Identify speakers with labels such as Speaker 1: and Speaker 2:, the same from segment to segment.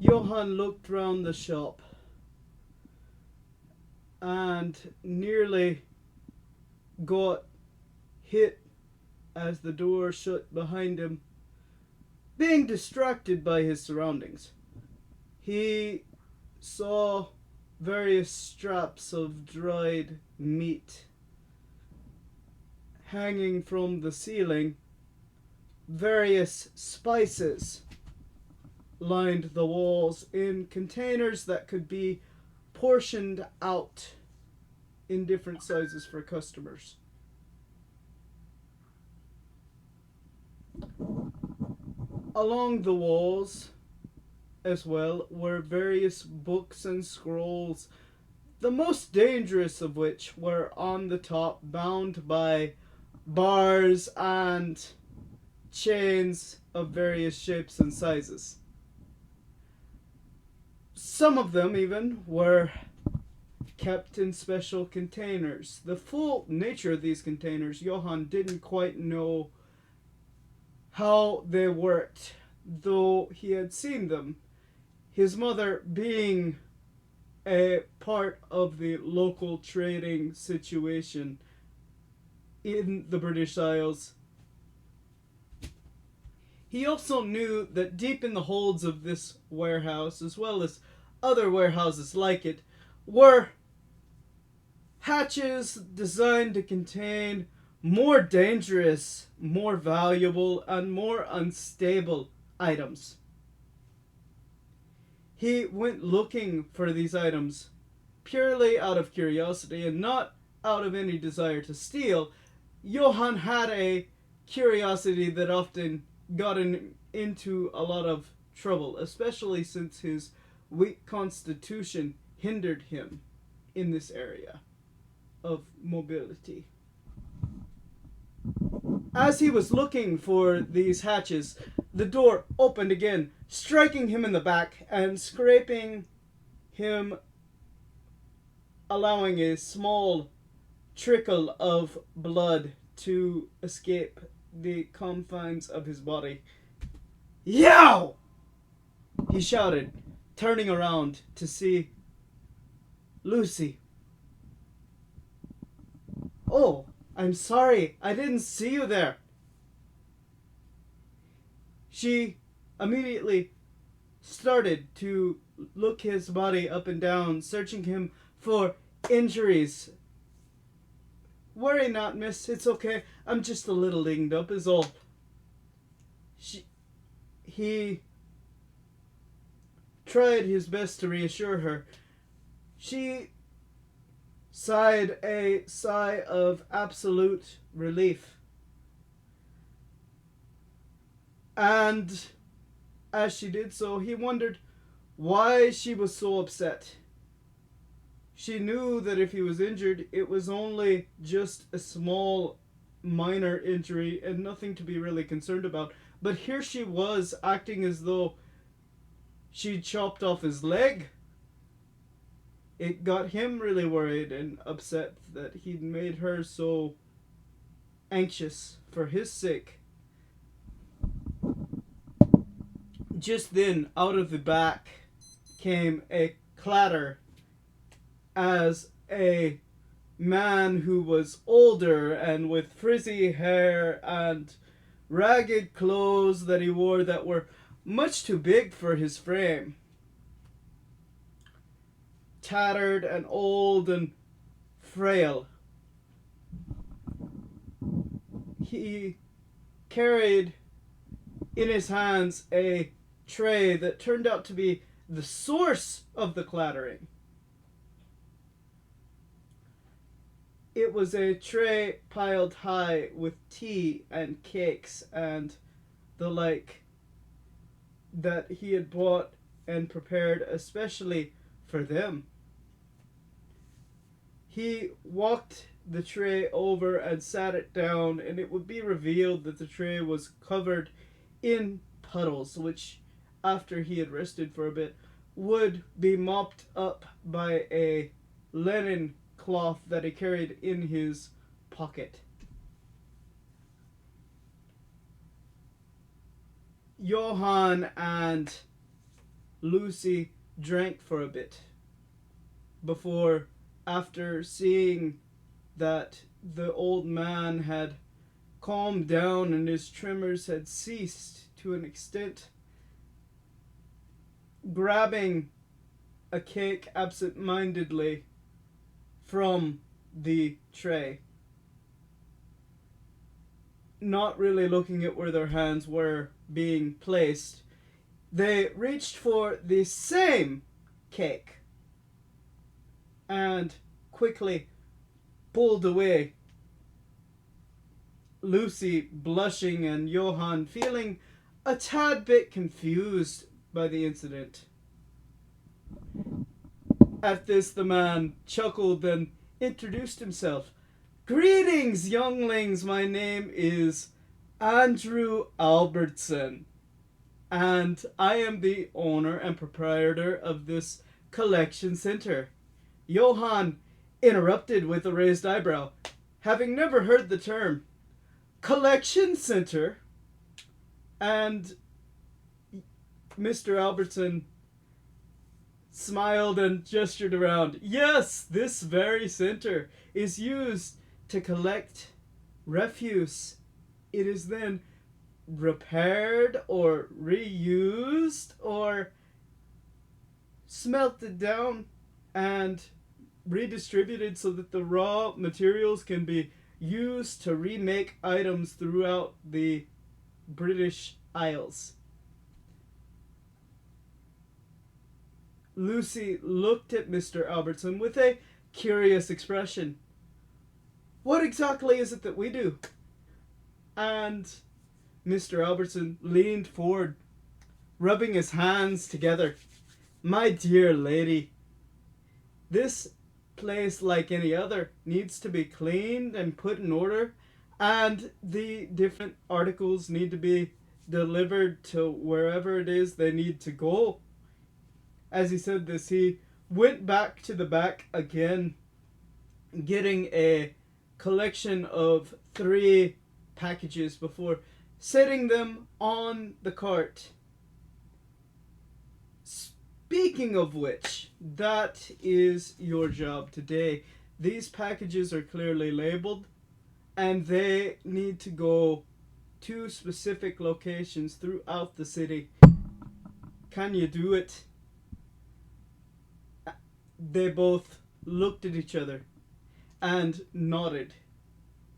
Speaker 1: Johan looked round the shop and nearly got hit as the door shut behind him, being distracted by his surroundings. He saw various straps of dried meat hanging from the ceiling. Various spices lined the walls in containers that could be portioned out in different sizes for customers. Along the walls as well were various books and scrolls, the most dangerous of which were on the top, bound by bars and chains of various shapes and sizes. Some of them even were kept in special containers. The full nature of these containers, Johan didn't quite know how they worked, though he had seen them. His mother, being a part of the local trading situation in the British Isles, he also knew that deep in the holds of this warehouse, as well as other warehouses like it, were hatches designed to contain more dangerous, more valuable, and more unstable items. He went looking for these items purely out of curiosity and not out of any desire to steal. Johan had a curiosity that often got into a lot of trouble, especially since his weak constitution hindered him in this area of mobility. As he was looking for these hatches, the door opened again, striking him in the back and scraping him, allowing a small trickle of blood to escape the confines of his body. Yow! He shouted, turning around to see Lucy. Oh, I'm sorry, I didn't see you there. She immediately started to look his body up and down, searching him for injuries. Worry not, miss, it's okay. I'm just a little dinged up is all. He tried his best to reassure her. She sighed a sigh of absolute relief. And as she did so, he wondered why she was so upset. She knew that if he was injured, it was only just a small, minor injury and nothing to be really concerned about. But here she was acting as though she'd chopped off his leg. It got him really worried and upset that he'd made her so anxious for his sake. Just then, out of the back came a clatter as a man who was older and with frizzy hair and ragged clothes that he wore that were much too big for his frame, tattered and old and frail. He carried in his hands a tray that turned out to be the source of the clattering. It was a tray piled high with tea and cakes and the like that he had bought and prepared especially for them. He walked the tray over and sat it down, and it would be revealed that the tray was covered in puddles, which, after he had rested for a bit, would be mopped up by a linen cloth that he carried in his pocket. Johan and Lucy drank for a bit before, after seeing that the old man had calmed down and his tremors had ceased to an extent, grabbing a cake absent-mindedly from the tray, not really looking at where their hands were being placed, they reached for the same cake and quickly pulled away. Lucy blushing and Yohan feeling a tad bit confused by the incident. At this, the man chuckled and introduced himself. "Greetings, younglings. My name is Andrew Albertson, and I am the owner and proprietor of this collection center." Yohan interrupted with a raised eyebrow, having never heard the term. "Collection center?" And Mr. Albertson smiled and gestured around. "Yes, this very center is used to collect refuse. It is then repaired or reused or smelted down and redistributed so that the raw materials can be used to remake items throughout the British Isles." Lucy looked at Mr. Albertson with a curious expression. "What exactly is it that we do?" And Mr. Albertson leaned forward, rubbing his hands together. "My dear lady, this place, like any other, needs to be cleaned and put in order, and the different articles need to be delivered to wherever it is they need to go." As he said this, he went back to the back again, getting a collection of 3 packages before setting them on the cart. Speaking of which, that is your job today. These packages are clearly labeled, and they need to go to specific locations throughout the city. Can you do it? They both looked at each other and nodded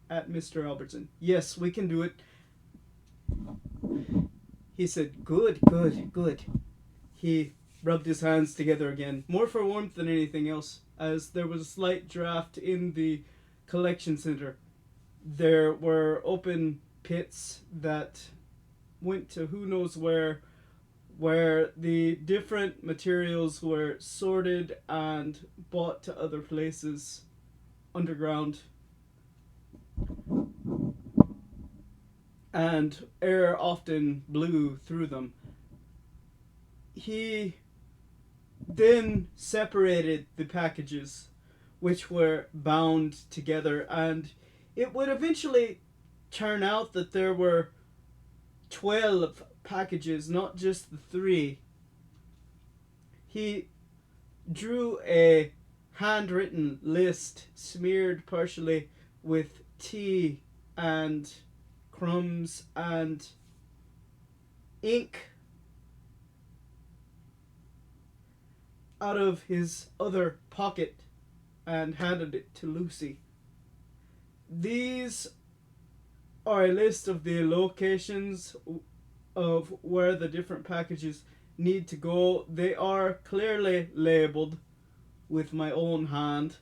Speaker 1: at Mr. Albertson. "Yes, we can do it." He said, "Good, good, good." He rubbed his hands together again, more for warmth than anything else, as there was a slight draft in the collection center. There were open pits that went to who knows where the different materials were sorted and bought to other places underground. And air often blew through them. He then separated the packages, which were bound together, and it would eventually turn out that there were 12 packages, not just the 3. He drew a handwritten list smeared partially with tea and crumbs and ink out of his other pocket and handed it to Lucy. "These are a list of the locations of where the different packages need to go. They are clearly labeled with my own hand."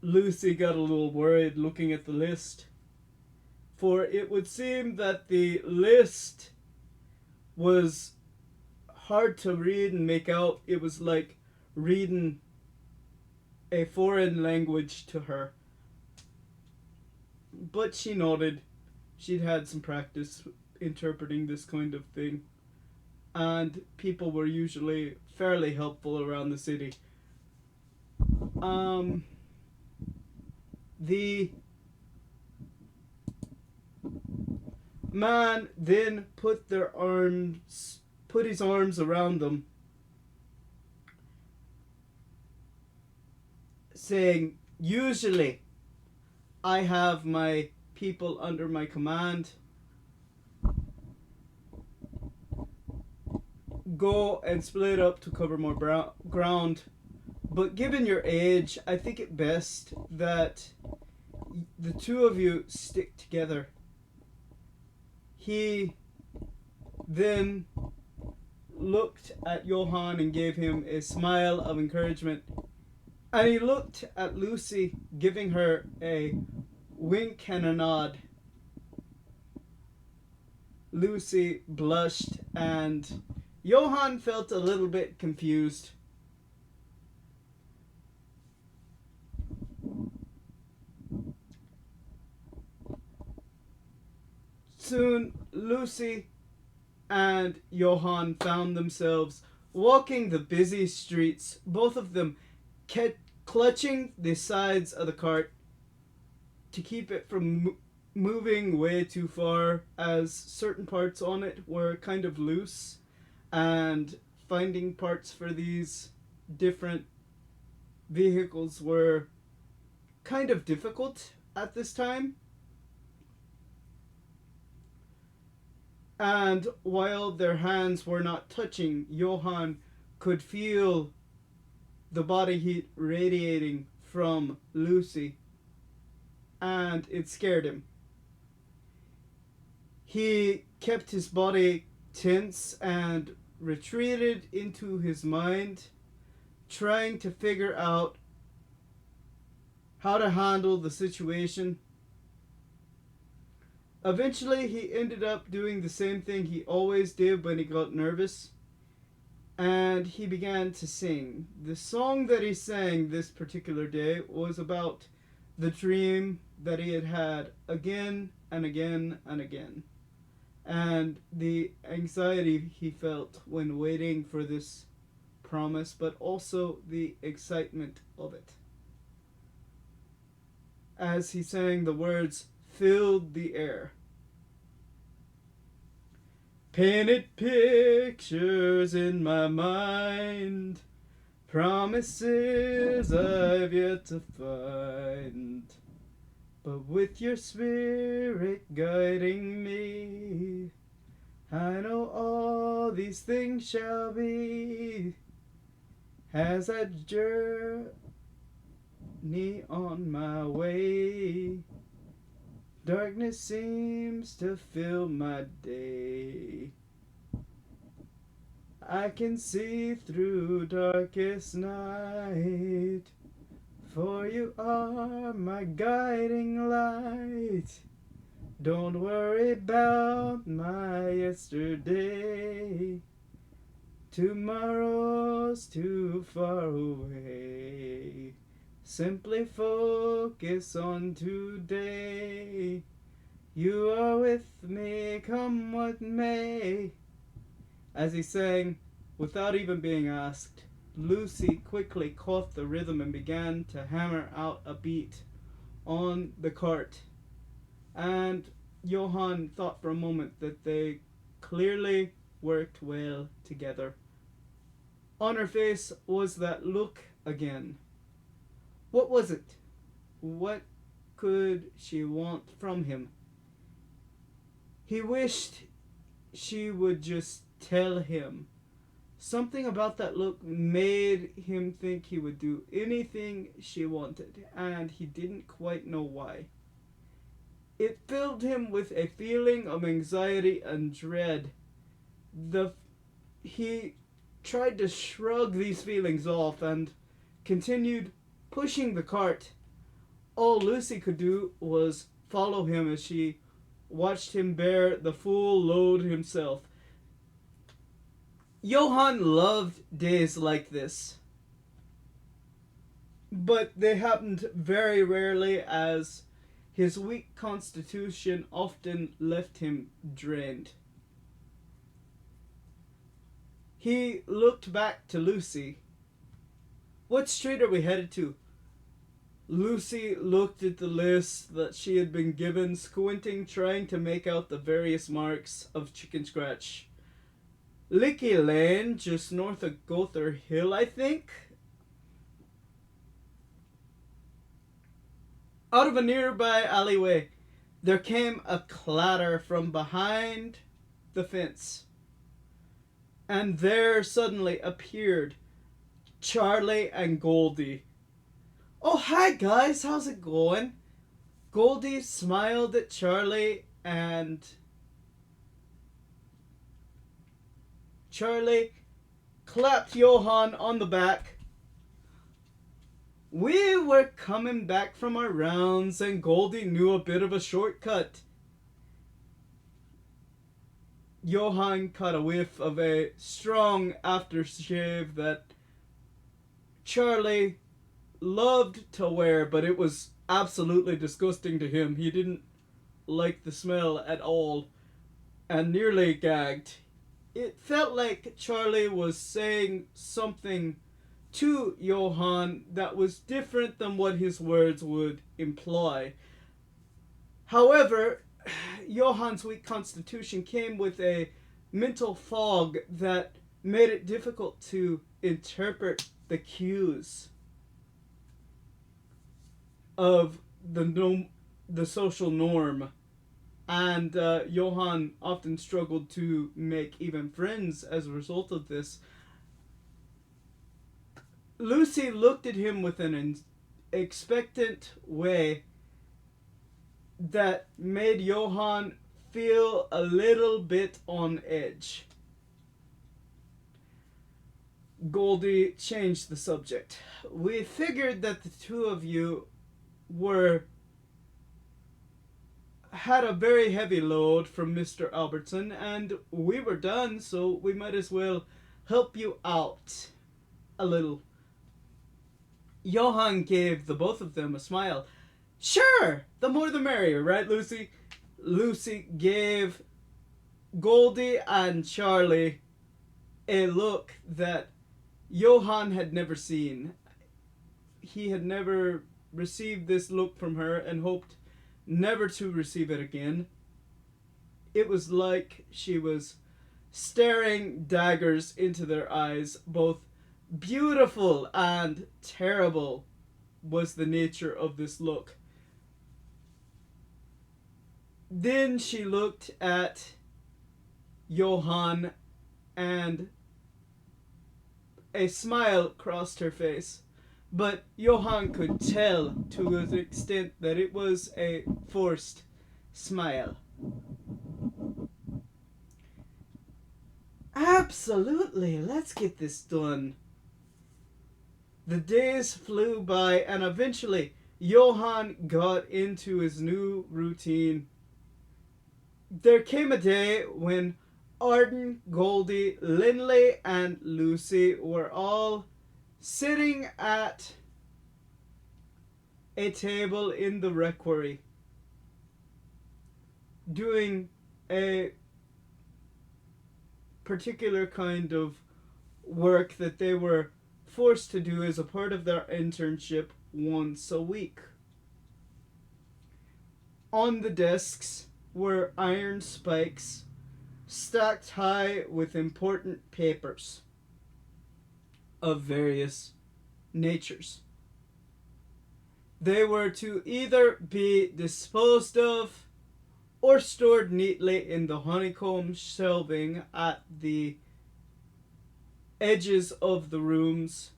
Speaker 1: Lucy got a little worried looking at the list, for it would seem that the list was hard to read and make out. It was like reading a foreign language to her. But she nodded. She'd had some practice interpreting this kind of thing, and people were usually fairly helpful around the city. The man then put his arms around them saying, usually I have my people under my command go and split up to cover more ground. But given your age, I think it best that the two of you stick together. He then looked at Yohan and gave him a smile of encouragement. And he looked at Lucy, giving her a wink and a nod. Lucy blushed, and Yohan felt a little bit confused. Soon, Lucy and Yohan found themselves walking the busy streets, both of them clutching the sides of the cart to keep it from moving way too far, as certain parts on it were kind of loose, and finding parts for these different vehicles were kind of difficult at this time. And while their hands were not touching, Yohan could feel the body heat radiating from Lucy, and it scared him. He kept his body tense and retreated into his mind, trying to figure out how to handle the situation. Eventually, he ended up doing the same thing he always did when he got nervous, and he began to sing. The song that he sang this particular day was about the dream that he had had again and again and again, and the anxiety he felt when waiting for this promise, but also the excitement of it. As he sang, the words filled the air. Painted pictures in my mind, promises I've yet to find. But with your spirit guiding me, I know all these things shall be. As I journey on my way, darkness seems to fill my day. I can see through darkest night, for you are my guiding light. Don't worry about my yesterday, tomorrow's too far away. Simply focus on today. You are with me, come what may. As he sang, without even being asked, Lucy quickly caught the rhythm and began to hammer out a beat on the cart. And Yohan thought for a moment that they clearly worked well together. On her face was that look again. What was it? What could she want from him? He wished she would just tell him. Something about that look made him think he would do anything she wanted, and he didn't quite know why. It filled him with a feeling of anxiety and dread. He tried to shrug these feelings off and continued pushing the cart. All Lucy could do was follow him as she watched him bear the full load himself. Yohan loved days like this, but they happened very rarely, as his weak constitution often left him drained. He looked back to Lucy. What street are we headed to? Lucy looked at the list that she had been given, squinting, trying to make out the various marks of chicken scratch. Licky Lane, just north of Gother Hill, I think. Out of a nearby alleyway, there came a clatter from behind the fence, and there suddenly appeared Charlie and Goldie. Oh, hi guys, how's it going? Goldie smiled at Charlie, and Charlie clapped Yohan on the back. We were coming back from our rounds, and Goldie knew a bit of a shortcut. Yohan caught a whiff of a strong aftershave that Charlie loved to wear, but it was absolutely disgusting to him. He didn't like the smell at all and nearly gagged. It felt like Charlie was saying something to Yohan that was different than what his words would imply. However, Yohan's weak constitution came with a mental fog that made it difficult to interpret the cues of the social norm, and Yohan often struggled to make even friends as a result of this. Lucy looked at him with an expectant way that made Yohan feel a little bit on edge. Goldie changed the subject. We figured that the two of you were had a very heavy load from Mr. Albertson, and we were done, so we might as well help you out a little. Yohan gave the both of them a smile. Sure, the more the merrier, right, Lucy? Lucy gave Goldie and Charlie a look that Yohan had never seen. He had never received this look from her and hoped never to receive it again. It was like she was staring daggers into their eyes. Both beautiful and terrible was the nature of this look. Then she looked at Yohan, and a smile crossed her face. But Yohan could tell to an extent that it was a forced smile. Absolutely, let's get this done. The days flew by, and eventually Yohan got into his new routine. There came a day when Arden, Goldie, Linley, and Lucy were all sitting at a table in the rectory doing a particular kind of work that they were forced to do as a part of their internship once a week. On the desks were iron spikes stacked high with important papers of various natures. They were to either be disposed of or stored neatly in the honeycomb shelving at the edges of the rooms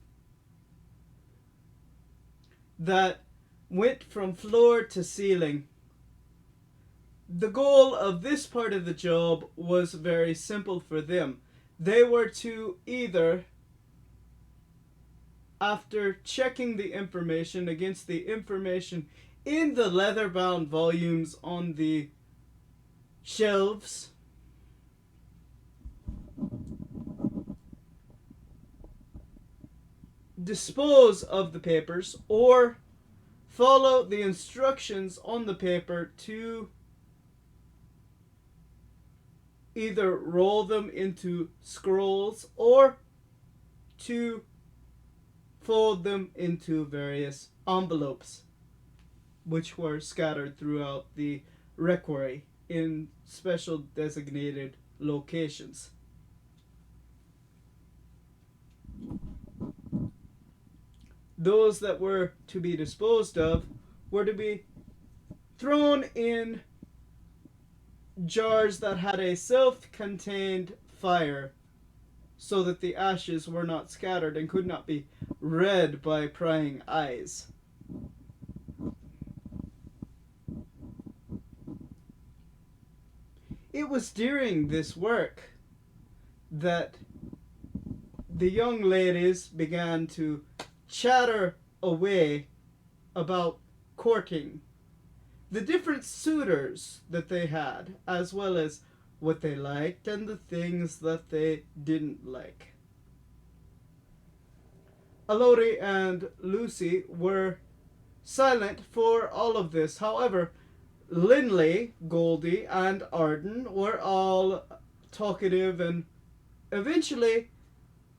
Speaker 1: that went from floor to ceiling. The goal of this part of the job was very simple for them. They were to either, after checking the information against the information in the leather-bound volumes on the shelves, dispose of the papers, or follow the instructions on the paper to either roll them into scrolls or to fold them into various envelopes, which were scattered throughout the rectory in special designated locations. Those that were to be disposed of were to be thrown in jars that had a self-contained fire so that the ashes were not scattered and could not be read by prying eyes. It was during this work that the young ladies began to chatter away about courting the different suitors that they had, as well as what they liked and the things that they didn't like. Elodie and Lucy were silent for all of this. However, Linley, Goldie, and Arden were all talkative, and eventually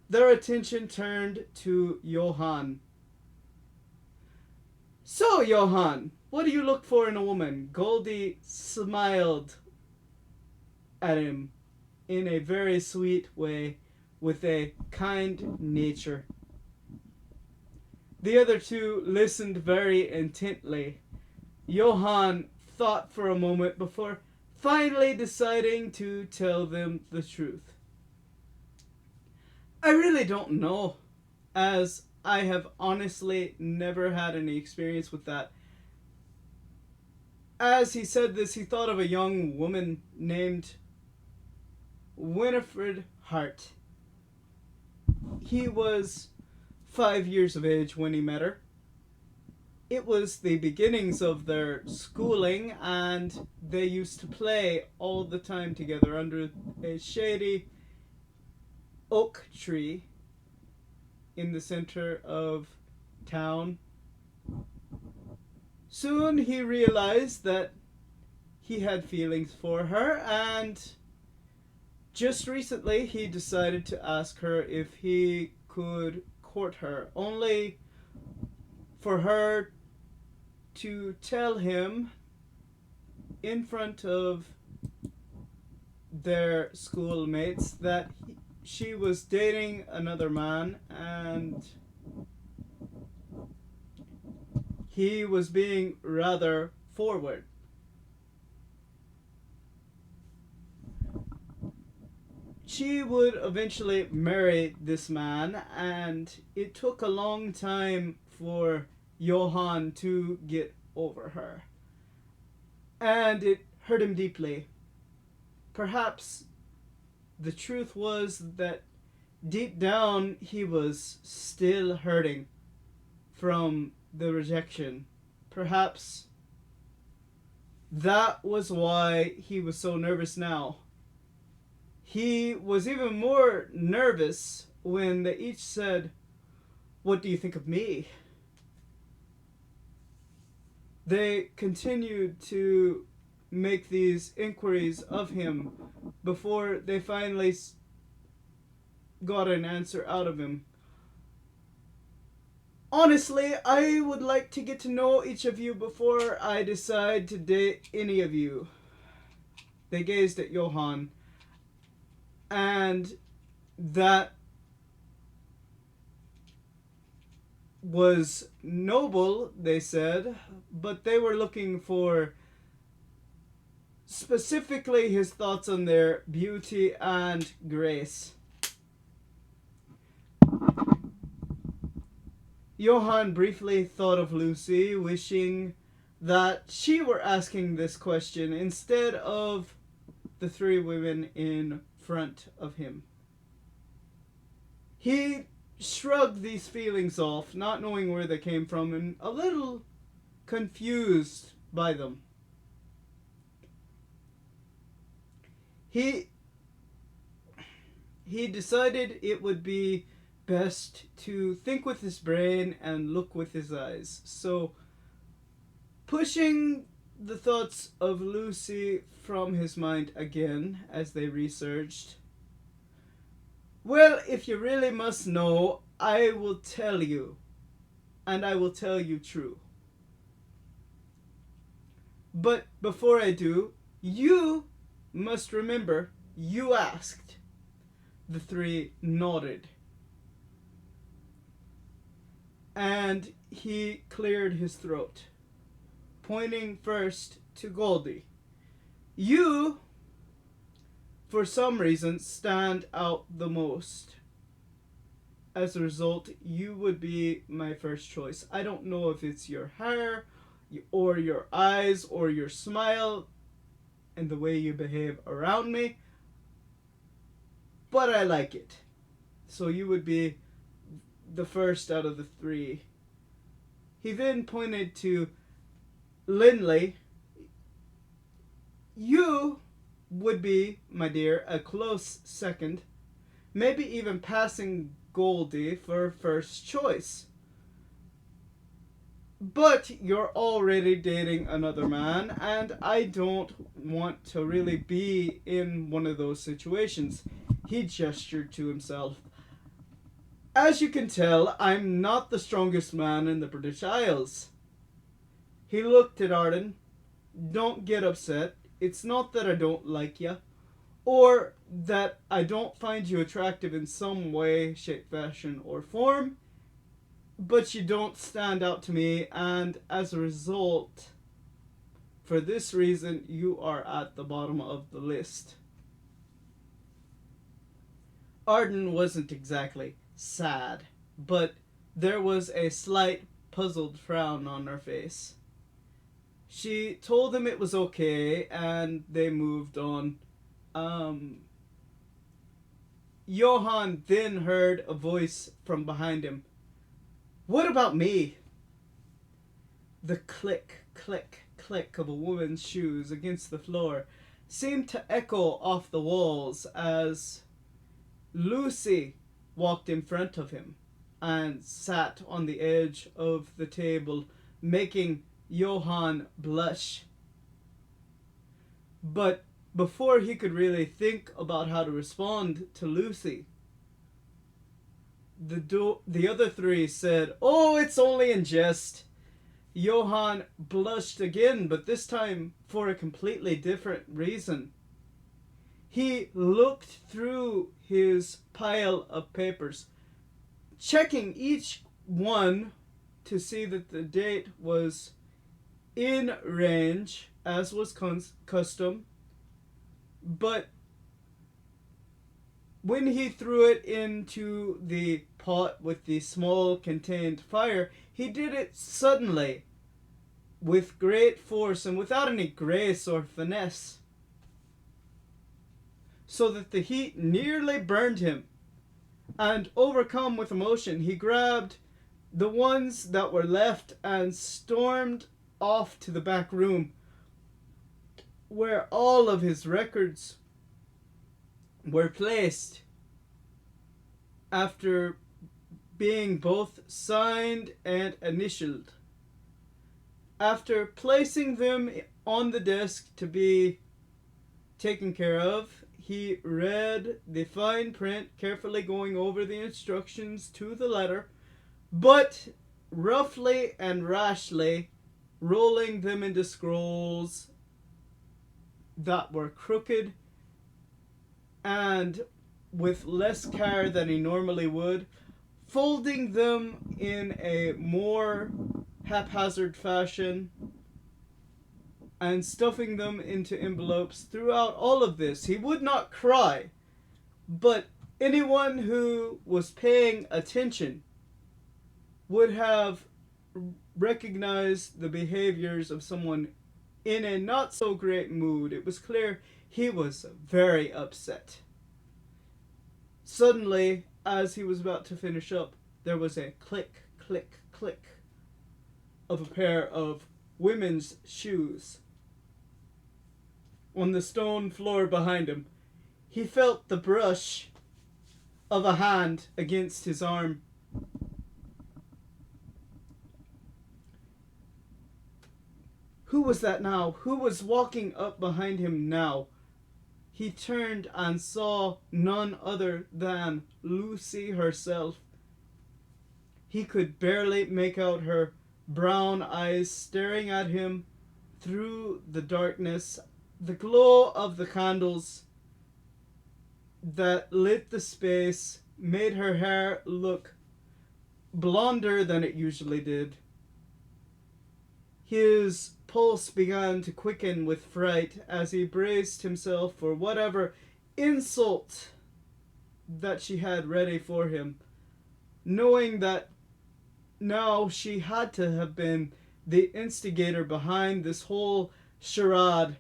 Speaker 1: their attention turned to Yohan. So, Yohan, what do you look for in a woman? Goldie smiled at him in a very sweet way with a kind nature. The other two listened very intently. Yohan thought for a moment before finally deciding to tell them the truth. I really don't know, as I have honestly never had any experience with that. As he said this, he thought of a young woman named Winifred Hart. He was 5 years of age when he met her. It was the beginnings of their schooling, and they used to play all the time together under a shady oak tree in the center of town. Soon he realized that he had feelings for her, and just recently he decided to ask her if he could court her, only for her to tell him in front of their schoolmates that she was dating another man and he was being rather forward. She would eventually marry this man, and it took a long time for Yohan to get over her. And it hurt him deeply. Perhaps the truth was that deep down he was still hurting from the rejection. Perhaps that was why he was so nervous now. He was even more nervous when they each said, "What do you think of me?" They continued to make these inquiries of him before they finally got an answer out of him. "Honestly, I would like to get to know each of you before I decide to date any of you." They gazed at Yohan, and that was noble, they said, but they were looking for specifically his thoughts on their beauty and grace. Yohan briefly thought of Lucy, wishing that she were asking this question instead of the three women in front of him. He shrugged these feelings off, not knowing where they came from and a little confused by them. He decided it would be best to think with his brain and look with his eyes. So, pushing the thoughts of Lucy from his mind again as they researched, "Well, if you really must know, I will tell you, and I will tell you true. But before I do, you must remember you asked." The three nodded. And he cleared his throat. pointing first to Goldie. You, for some reason, stand out the most. As a result, you would be my first choice. I don't know if it's your hair, or your eyes, or your smile, and the way you behave around me, but I like it. So you would be the first out of the three. He then pointed to Lindley. You would be, my dear, a close second, maybe even passing Goldie for first choice. But you're already dating another man, and I don't want to really be in one of those situations. He gestured to himself. As you can tell, I'm not the strongest man in the British Isles. He looked at Arden. Don't get upset. It's not that I don't like you, or that I don't find you attractive in some way, shape, fashion, or form, but you don't stand out to me, and as a result, for this reason, you are at the bottom of the list. Arden wasn't exactly sad, but there was a slight puzzled frown on her face. She told him it was okay, and they moved on. Yohan then heard a voice from behind him. What about me? The click, click, click of a woman's shoes against the floor seemed to echo off the walls as Lucy walked in front of him and sat on the edge of the table, making Yohan blush. But before he could really think about how to respond to Lucy, the other three said, "Oh, it's only in jest." Yohan blushed again, but this time for a completely different reason. He looked through his pile of papers, checking each one to see that the date was in range, as was custom. But when he threw it into the pot with the small contained fire, he did it suddenly, with great force and without any grace or finesse, so that the heat nearly burned him. And overcome with emotion, he grabbed the ones that were left and stormed off to the back room, where all of his records were placed after being both signed and initialed. After placing them on the desk to be taken care of, he read the fine print, carefully going over the instructions to the letter, but roughly and rashly rolling them into scrolls that were crooked, and with less care than he normally would, folding them in a more haphazard fashion and stuffing them into envelopes. Throughout all of this, he would not cry, but anyone who was paying attention would have recognized the behaviors of someone in a not so great mood. It was clear he was very upset. Suddenly, as he was about to finish up, there was a click, click, click of a pair of women's shoes on the stone floor behind him. He felt the brush of a hand against his arm. Who was that now? Who was walking up behind him now? He turned and saw none other than Lucy herself. He could barely make out her brown eyes staring at him through the darkness. The glow of the candles that lit the space made her hair look blonder than it usually did. His pulse began to quicken with fright as he braced himself for whatever insult that she had ready for him, knowing that now she had to have been the instigator behind this whole charade.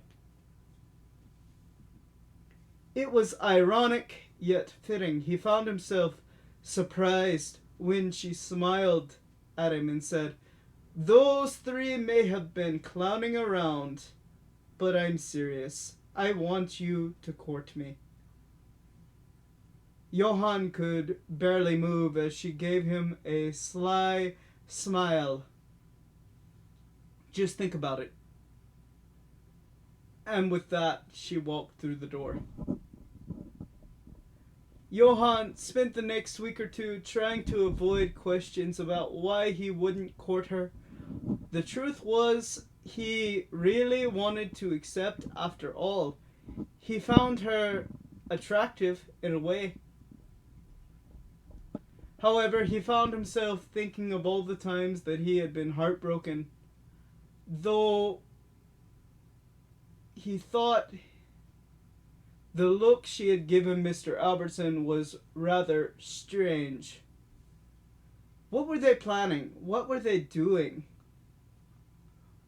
Speaker 1: It was ironic, yet fitting. He found himself surprised when she smiled at him and said, "Those three may have been clowning around, but I'm serious. I want you to court me." Yohan could barely move as she gave him a sly smile. "Just think about it." And with that, she walked through the door. Yohan spent the next week or two trying to avoid questions about why he wouldn't court her. The truth was, he really wanted to accept after all. He found her attractive in a way. However, he found himself thinking of all the times that he had been heartbroken, though he thought the look she had given Mr. Albertson was rather strange. What were they planning? What were they doing?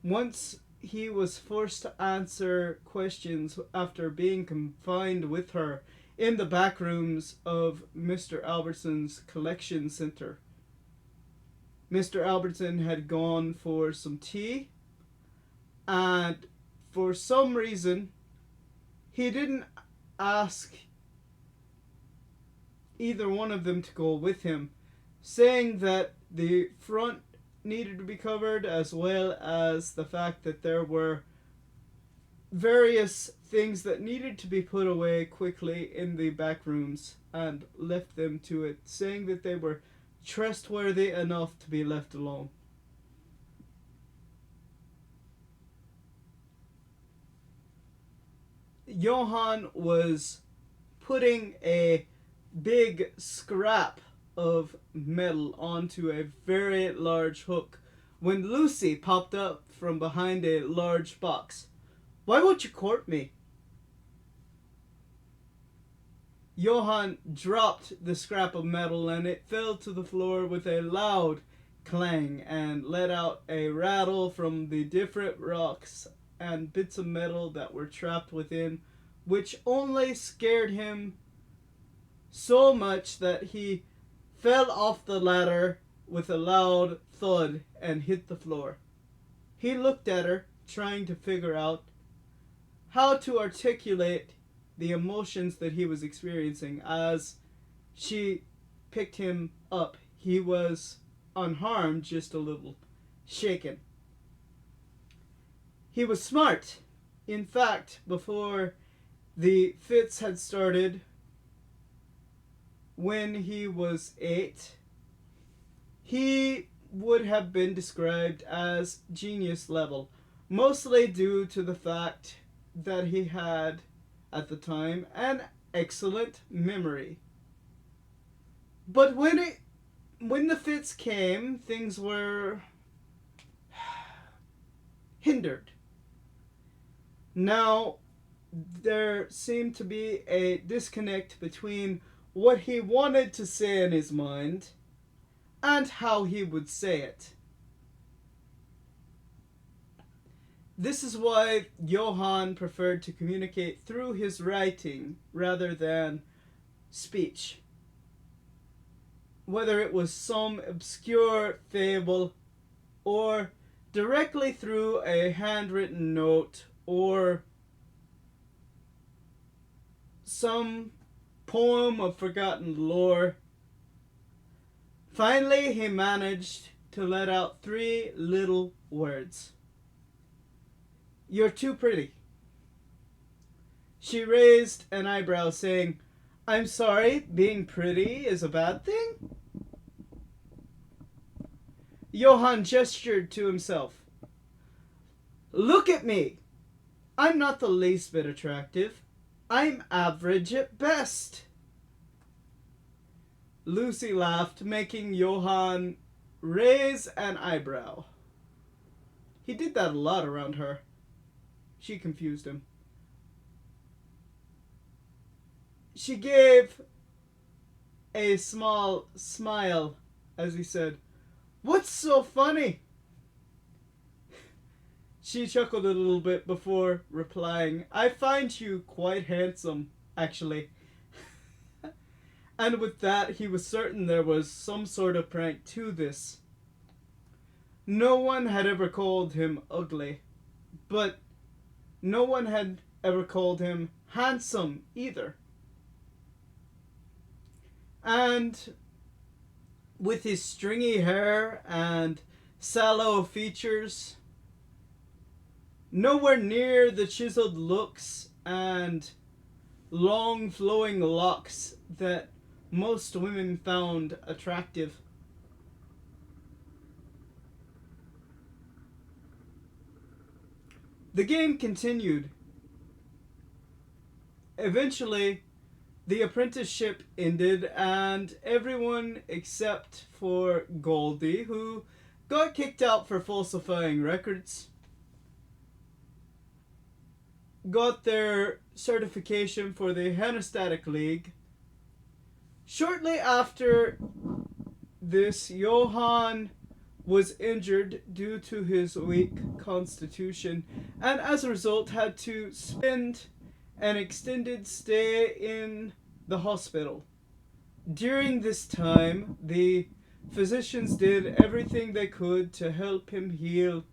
Speaker 1: Once he was forced to answer questions after being confined with her in the back rooms of Mr. Albertson's collection center. Mr. Albertson had gone for some tea, and for some reason, he didn't ask either one of them to go with him, saying that the front needed to be covered, as well as the fact that there were various things that needed to be put away quickly in the back rooms, and left them to it, saying that they were trustworthy enough to be left alone. Yohan was putting a big scrap of metal onto a very large hook when Lucy popped up from behind a large box. "Why won't you court me?" Yohan dropped the scrap of metal and it fell to the floor with a loud clang and let out a rattle from the different rocks and bits of metal that were trapped within, which only scared him so much that he fell off the ladder with a loud thud and hit the floor. He looked at her, trying to figure out how to articulate the emotions that he was experiencing as she picked him up. He was unharmed, just a little shaken. He was smart. In fact, before the fits had started, when he was 8, he would have been described as genius level, mostly due to the fact that he had, at the time, an excellent memory. But when the fits came, things were hindered. Now, there seemed to be a disconnect between what he wanted to say in his mind and how he would say it. This is why Yohan preferred to communicate through his writing rather than speech. Whether it was some obscure fable, or directly through a handwritten note, or some poem of forgotten lore. Finally, he managed to let out 3 little words. "You're too pretty." She raised an eyebrow, saying, "I'm sorry, being pretty is a bad thing?" Yohan gestured to himself. "Look at me! I'm not the least bit attractive. I'm average at best." Lucy laughed, making Yohan raise an eyebrow. He did that a lot around her. She confused him. She gave a small smile as he said, "What's so funny?" She chuckled a little bit before replying, "I find you quite handsome, actually." And with that, he was certain there was some sort of prank to this. No one had ever called him ugly, but no one had ever called him handsome either. And with his stringy hair and sallow features, nowhere near the chiseled looks and long flowing locks that most women found attractive. The game continued. Eventually, the apprenticeship ended, and everyone except for Goldie, who got kicked out for falsifying records, got their certification for the Henostatic League. Shortly after this, Yohan was injured due to his weak constitution, and as a result had to spend an extended stay in the hospital. During this time, the physicians did everything they could to help him heal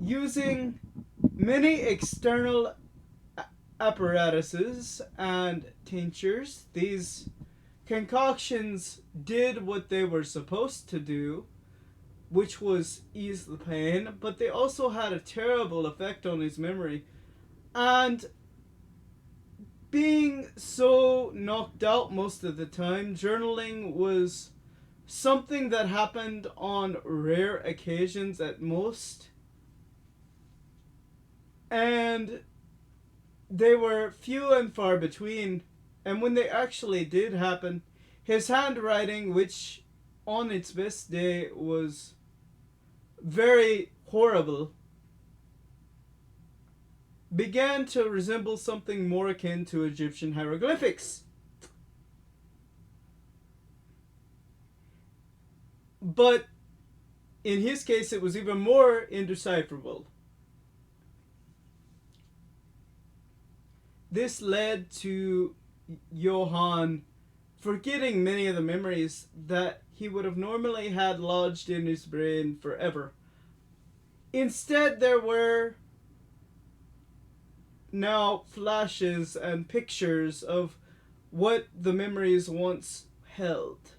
Speaker 1: using many external apparatuses and tinctures. These concoctions did what they were supposed to do, which was ease the pain, but they also had a terrible effect on his memory. And being so knocked out most of the time, journaling was something that happened on rare occasions at most. And they were few and far between. And when they actually did happen, his handwriting, which on its best day was very horrible, began to resemble something more akin to Egyptian hieroglyphics. But in his case, it was even more indecipherable. This led to Yohan forgetting many of the memories that he would have normally had lodged in his brain forever. Instead, there were now flashes and pictures of what the memories once held.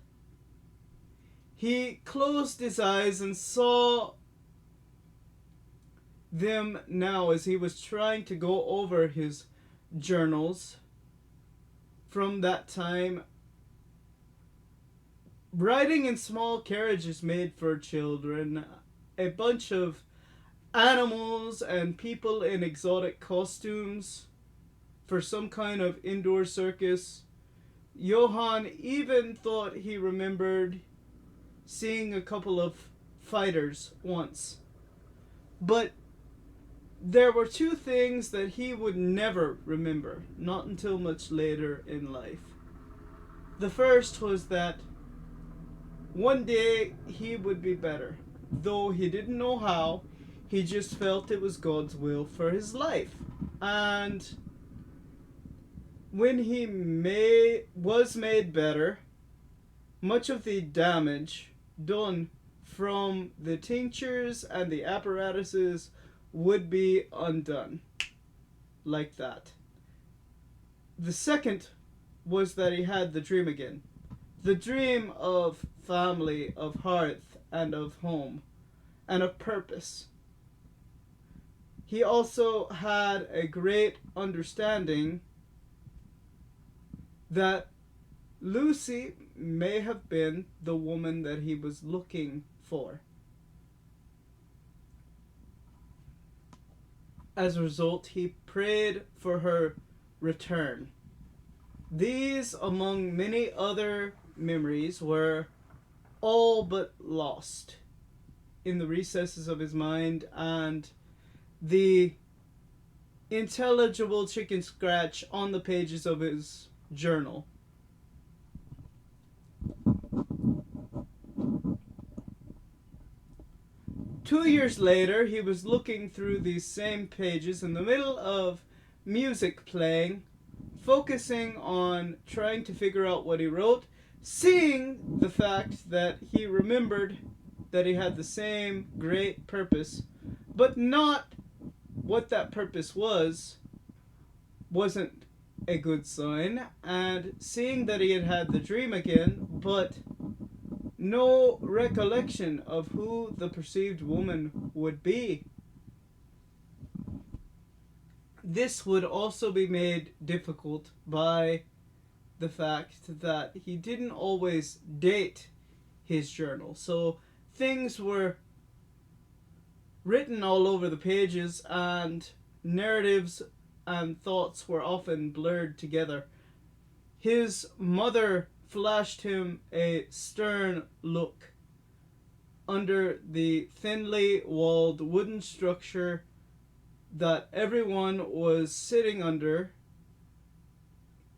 Speaker 1: He closed his eyes and saw them now as he was trying to go over his journals from that time. Riding in small carriages made for children, a bunch of animals and people in exotic costumes for some kind of indoor circus. Yohan even thought he remembered seeing a couple of fighters once. But there were two things that he would never remember, not until much later in life. The first was that one day he would be better, though he didn't know how. He just felt it was God's will for his life. And when he was made better, much of the damage done from the tinctures and the apparatuses would be undone. Like that. The second was that he had the dream again. The dream of family, of hearth, and of home, and of purpose. He also had a great understanding that Lucy may have been the woman that he was looking for. As a result, he prayed for her return. These, among many other memories, were all but lost in the recesses of his mind and the intelligible chicken scratch on the pages of his journal. Two years later, he was looking through these same pages in the middle of music playing, focusing on trying to figure out what he wrote, seeing the fact that he remembered that he had the same great purpose, but not what that purpose wasn't a good sign, and seeing that he had had the dream again, but no recollection of who the perceived woman would be. This would also be made difficult by the fact that he didn't always date his journal. So things were written all over the pages, and narratives and thoughts were often blurred together. His mother flashed him a stern look under the thinly walled wooden structure that everyone was sitting under.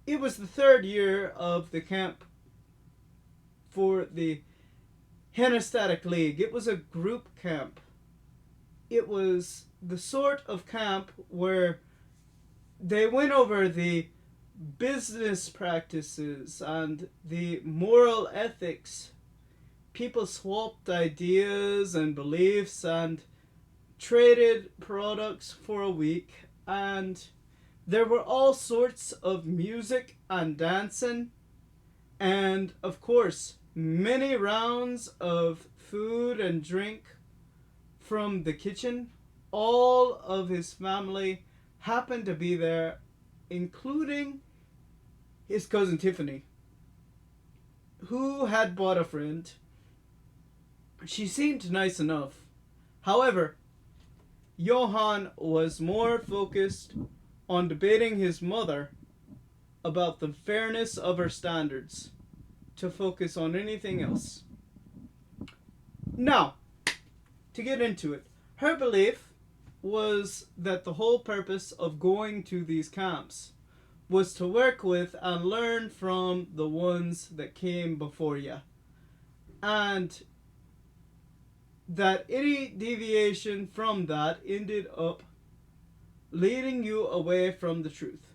Speaker 1: It was the third year of the camp for the Henastatic League. It was a group camp. It was the sort of camp where they went over the business practices and the moral ethics. People swapped ideas and beliefs and traded products for a week, and there were all sorts of music and dancing, and of course many rounds of food and drink from the kitchen. All of his family happened to be there, including his cousin Tiffany, who had bought a friend. She seemed nice enough. However, Yohan was more focused on debating his mother about the fairness of her standards to focus on anything else. Now, to get into it, her belief was that the whole purpose of going to these camps was to work with and learn from the ones that came before you, and that any deviation from that ended up leading you away from the truth.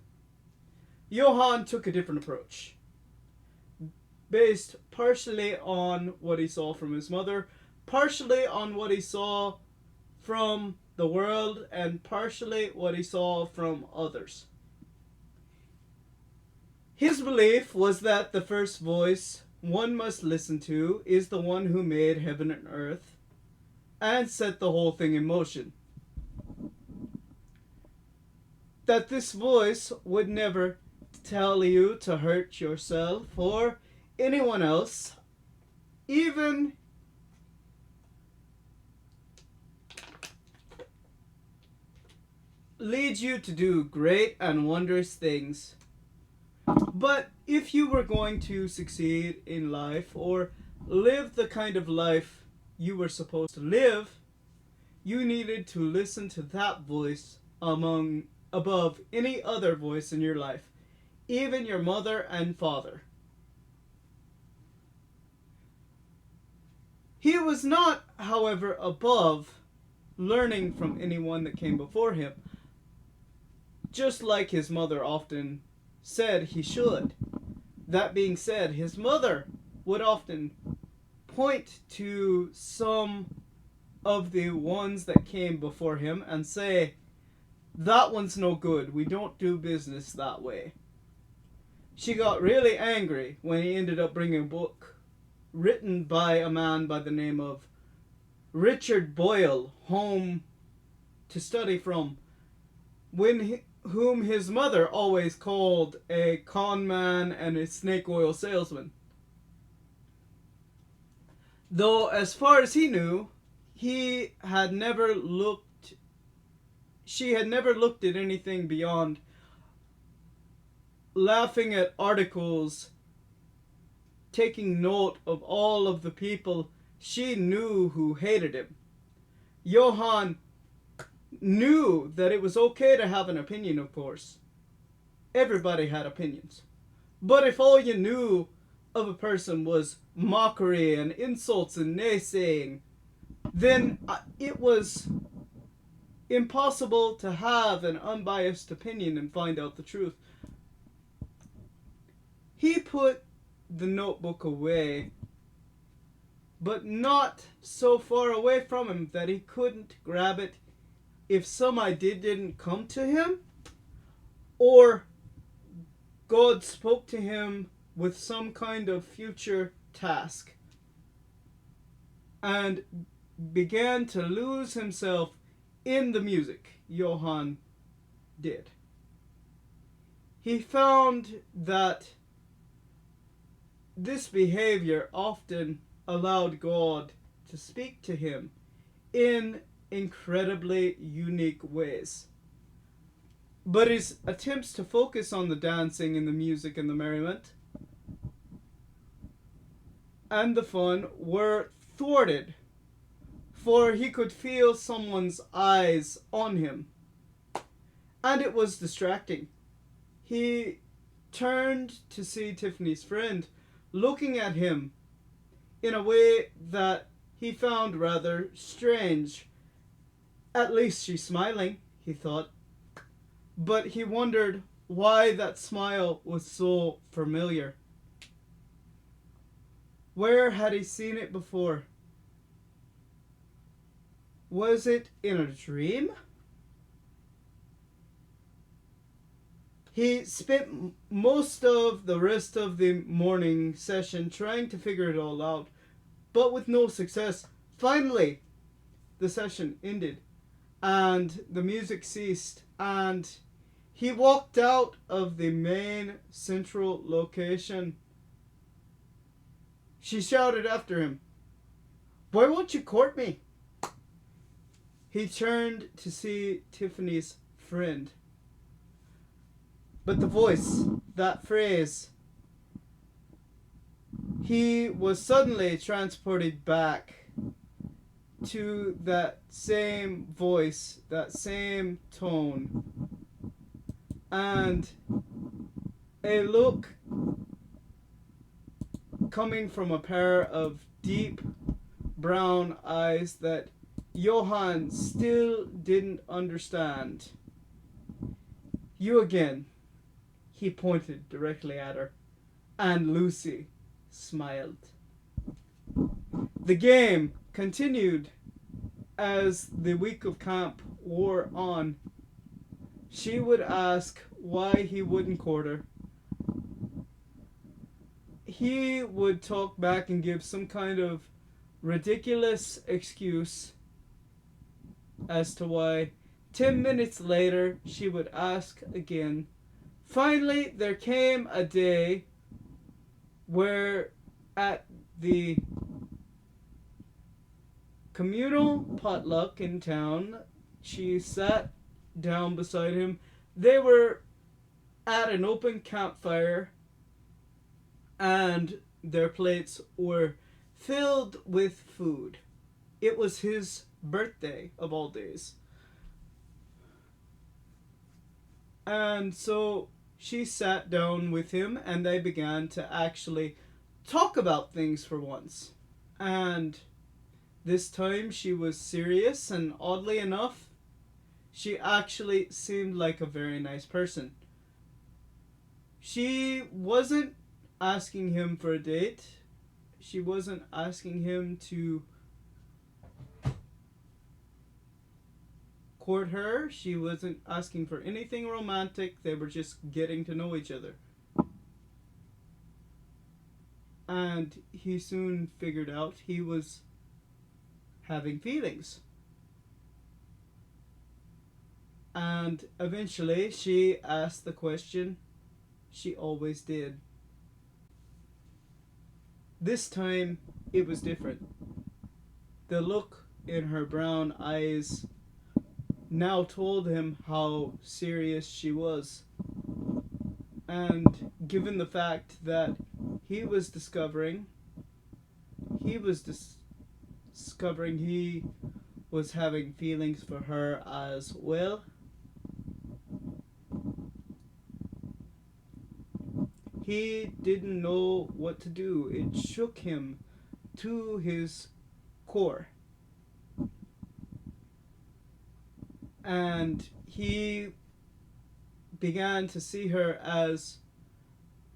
Speaker 1: Yohan took a different approach, based partially on what he saw from his mother, partially on what he saw from the world, and partially what he saw from others. His belief was that the first voice one must listen to is the one who made heaven and earth and set the whole thing in motion. That this voice would never tell you to hurt yourself or anyone else, even lead you to do great and wondrous things. But if you were going to succeed in life or live the kind of life you were supposed to live, you needed to listen to that voice above any other voice in your life, even your mother and father. He was not, however, above learning from anyone that came before him, just like his mother often said he should. That being said, his mother would often point to some of the ones that came before him and say, "That one's no good. We don't do business that way." She got really angry when he ended up bringing a book written by a man by the name of Richard Boyle home to study from, whom his mother always called a con man and a snake oil salesman. Though, as far as he knew, she had never looked at anything beyond laughing at articles, taking note of all of the people she knew who hated him. Yohan knew that it was okay to have an opinion, of course. Everybody had opinions. But if all you knew of a person was mockery and insults and naysaying, then it was impossible to have an unbiased opinion and find out the truth. He put the notebook away, but not so far away from him that he couldn't grab it if some idea didn't come to him, or God spoke to him with some kind of future task, and began to lose himself in the music. Yohan did. He found that this behavior often allowed God to speak to him in incredibly unique ways. But his attempts to focus on the dancing and the music and the merriment and the fun were thwarted, for he could feel someone's eyes on him, and it was distracting. He turned to see Tiffany's friend looking at him in a way that he found rather strange. At least she's smiling, he thought. But he wondered why that smile was so familiar. Where had he seen it before? Was it in a dream? He spent most of the rest of the morning session trying to figure it all out, but with no success. Finally, the session ended, and the music ceased, and he walked out of the main central location. She shouted after him, "Why won't you court me?" He turned to see Tiffany's friend. But the voice, that phrase, he was suddenly transported back to that same voice, that same tone, and a look coming from a pair of deep brown eyes that Yohan still didn't understand. "You again." He pointed directly at her, and Lucy smiled. The game continued as the week of camp wore on. She would ask why he wouldn't court her. He would talk back and give some kind of ridiculous excuse as to why. 10 minutes later, she would ask again. Finally, there came a day where at the communal potluck in town, she sat down beside him. They were at an open campfire, and their plates were filled with food. It was his birthday, of all days. And so she sat down with him, and they began to actually talk about things for once. And this time she was serious, and oddly enough, she actually seemed like a very nice person. She wasn't asking him for a date. She wasn't asking him to court her. She wasn't asking for anything romantic. They were just getting to know each other. And he soon figured out he was having feelings. And eventually she asked the question she always did. This time it was different. The look in her brown eyes now told him how serious she was. And given the fact that he was discovering he was having feelings for her as well. He didn't know what to do. It shook him to his core. And he began to see her as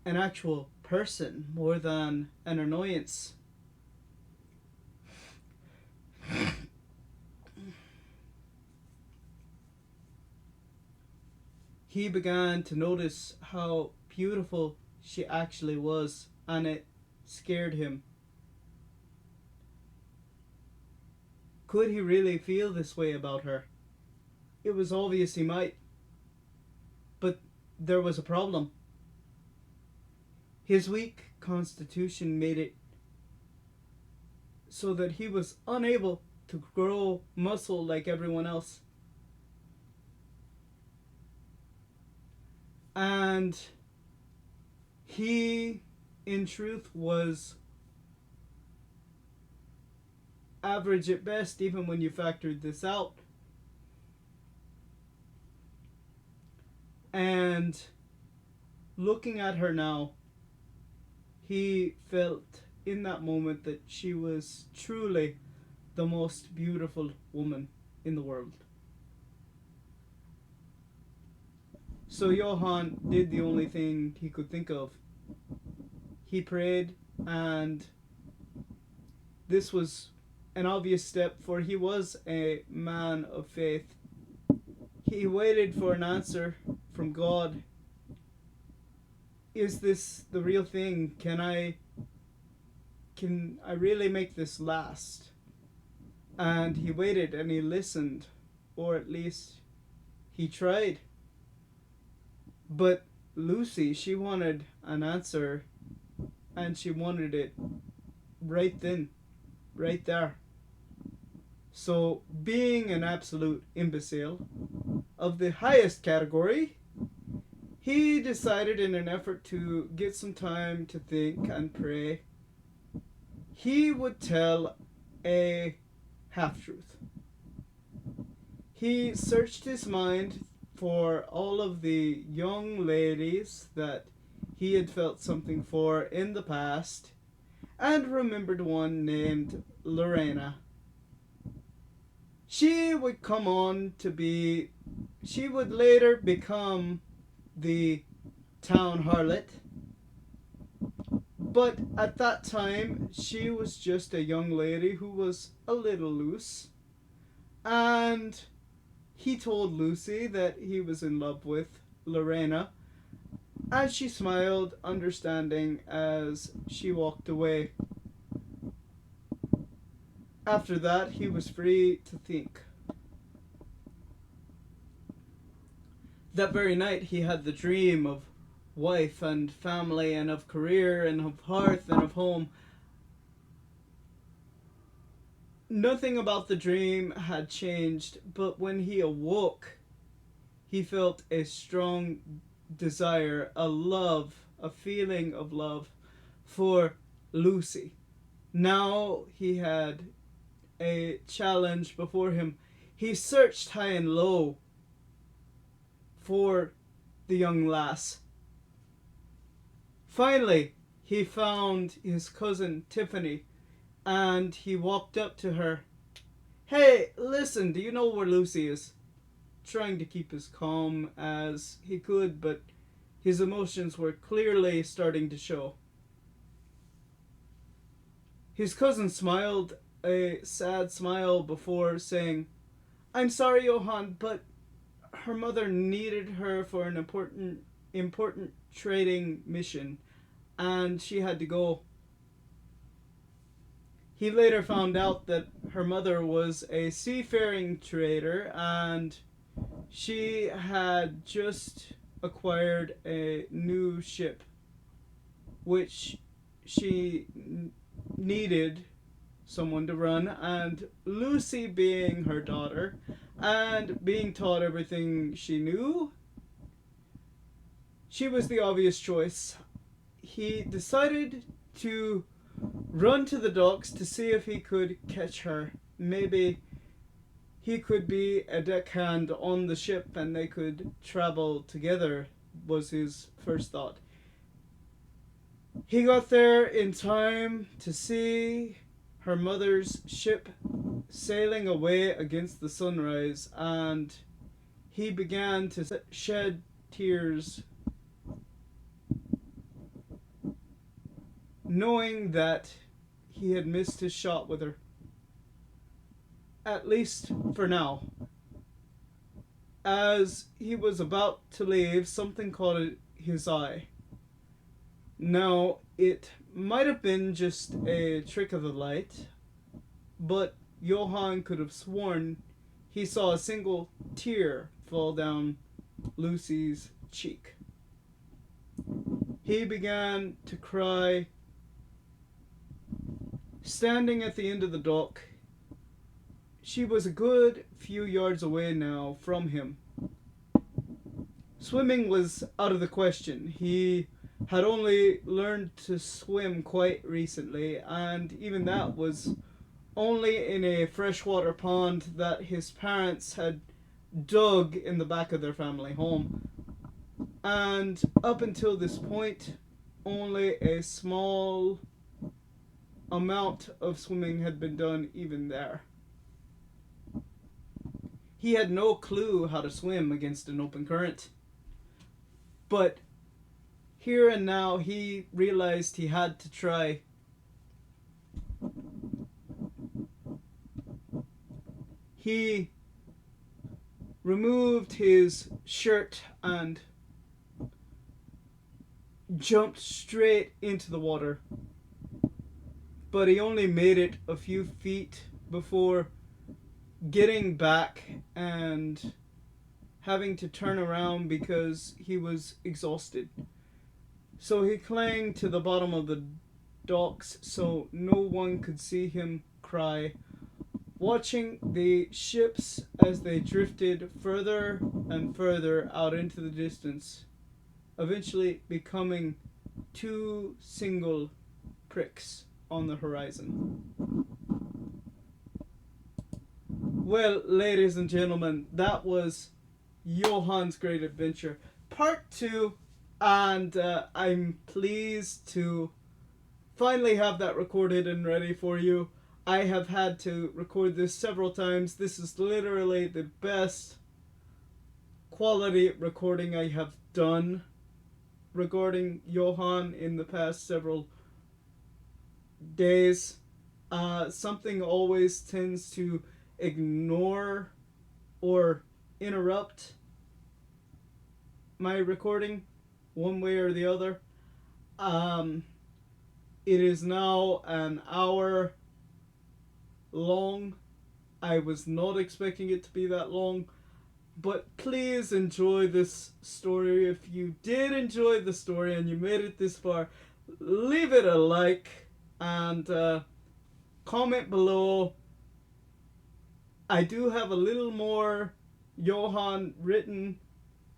Speaker 1: an actual person more than an annoyance. He began to notice how beautiful she actually was, and it scared him. Could he really feel this way about her? It was obvious he might. But there was a problem. His weak constitution made it so that he was unable to grow muscle like everyone else. And he, in truth, was average at best, even when you factored this out. And looking at her now, he felt in that moment that she was truly the most beautiful woman in the world. So Yohan did the only thing he could think of. He prayed, and this was an obvious step, for he was a man of faith. He waited for an answer from God. Is this the real thing? Can I really make this last? And he waited and he listened, or at least he tried. But Lucy, she wanted an answer, and she wanted it right then, right there. So, being an absolute imbecile of the highest category, he decided, in an effort to get some time to think and pray, he would tell a half-truth. He searched his mind for all of the young ladies that he had felt something for in the past, and remembered one named Lorena. She would later become the town harlot, but at that time she was just a young lady who was a little loose, and he told Lucy that he was in love with Lorena, and she smiled, understanding, as she walked away. After that, he was free to think. That very night, he had the dream of wife and family, and of career, and of hearth, and of home. Nothing about the dream had changed, but when he awoke, he felt a strong desire, a feeling of love for Lucy. Now he had a challenge before him. He searched high and low for the young lass. Finally, he found his cousin Tiffany, and he walked up to her. Hey, listen, do you know where Lucy is? Trying to keep as calm as he could, but his emotions were clearly starting to show. His cousin smiled a sad smile before saying, I'm sorry, Yohan, but her mother needed her for an important trading mission, and she had to go. He later found out that her mother was a seafaring trader, and she had just acquired a new ship, which she needed someone to run, and Lucy, being her daughter and being taught everything she knew, she was the obvious choice. He decided to run to the docks to see if he could catch her. Maybe he could be a deckhand on the ship and they could travel together, was his first thought. He got there in time to see her mother's ship sailing away against the sunrise, and he began to shed tears, knowing that he had missed his shot with her. At least for now. As he was about to leave, something caught his eye. Now, it might have been just a trick of the light, but Yohan could have sworn he saw a single tear fall down Lucy's cheek. He began to cry. Standing at the end of the dock, she was a good few yards away now from him. Swimming was out of the question. He had only learned to swim quite recently, and even that was only in a freshwater pond that his parents had dug in the back of their family home. And up until this point, only a small amount of swimming had been done even there. He had no clue how to swim against an open current. But here and now he realized he had to try. He removed his shirt and jumped straight into the water. But he only made it a few feet before getting back and having to turn around because he was exhausted. So he clung to the bottom of the docks so no one could see him cry, watching the ships as they drifted further and further out into the distance, eventually becoming two single pricks on the horizon. Well, ladies and gentlemen, that was Yohan's Great Adventure Part 2, and I'm pleased to finally have that recorded and ready for you. I have had to record this several times. This is literally the best quality recording I have done regarding Yohan in the past several days. Something always tends to ignore or interrupt my recording one way or the other. It is now an hour long. I was not expecting it to be that long, but please enjoy this story. If you did enjoy the story and you made it this far, leave it a like and comment below. I do have a little more Yohan written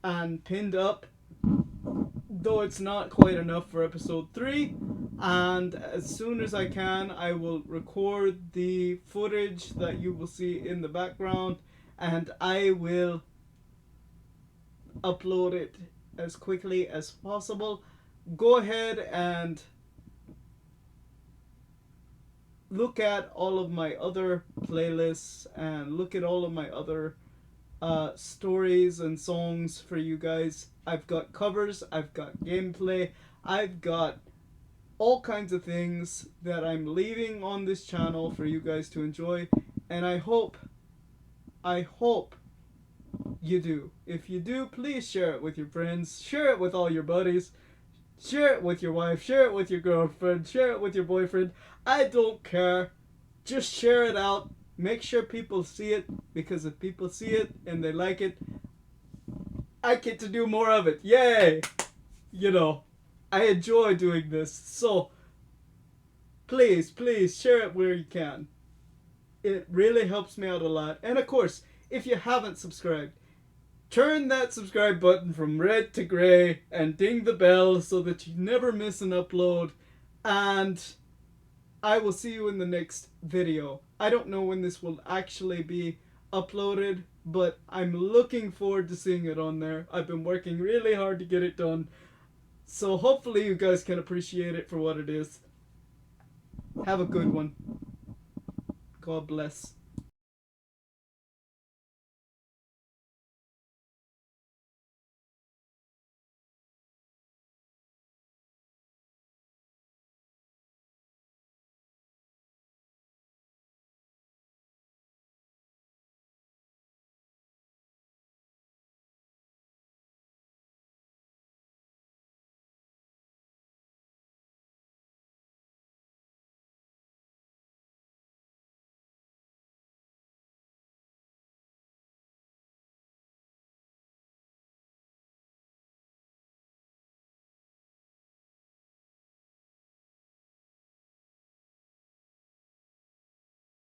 Speaker 1: and pinned up, though it's not quite enough for episode 3. And as soon as I can, I will record the footage that you will see in the background, and I will upload it as quickly as possible. Go ahead and look at all of my other playlists and look at all of my other stories and songs for you guys. I've got covers, I've got gameplay, I've got all kinds of things that I'm leaving on this channel for you guys to enjoy, and I hope you do. If you do, please share it with your friends, share it with all your buddies, share it with your wife, share it with your girlfriend, share it with your boyfriend. I don't care. Just share it out. Make sure people see it, because if people see it and they like it, I get to do more of it. Yay! You know, I enjoy doing this. So, please share it where you can. It really helps me out a lot. And of course, if you haven't subscribed, turn that subscribe button from red to gray and ding the bell so that you never miss an upload. And I will see you in the next video. I don't know when this will actually be uploaded, but I'm looking forward to seeing it on there. I've been working really hard to get it done. So hopefully you guys can appreciate it for what it is. Have a good one. God bless.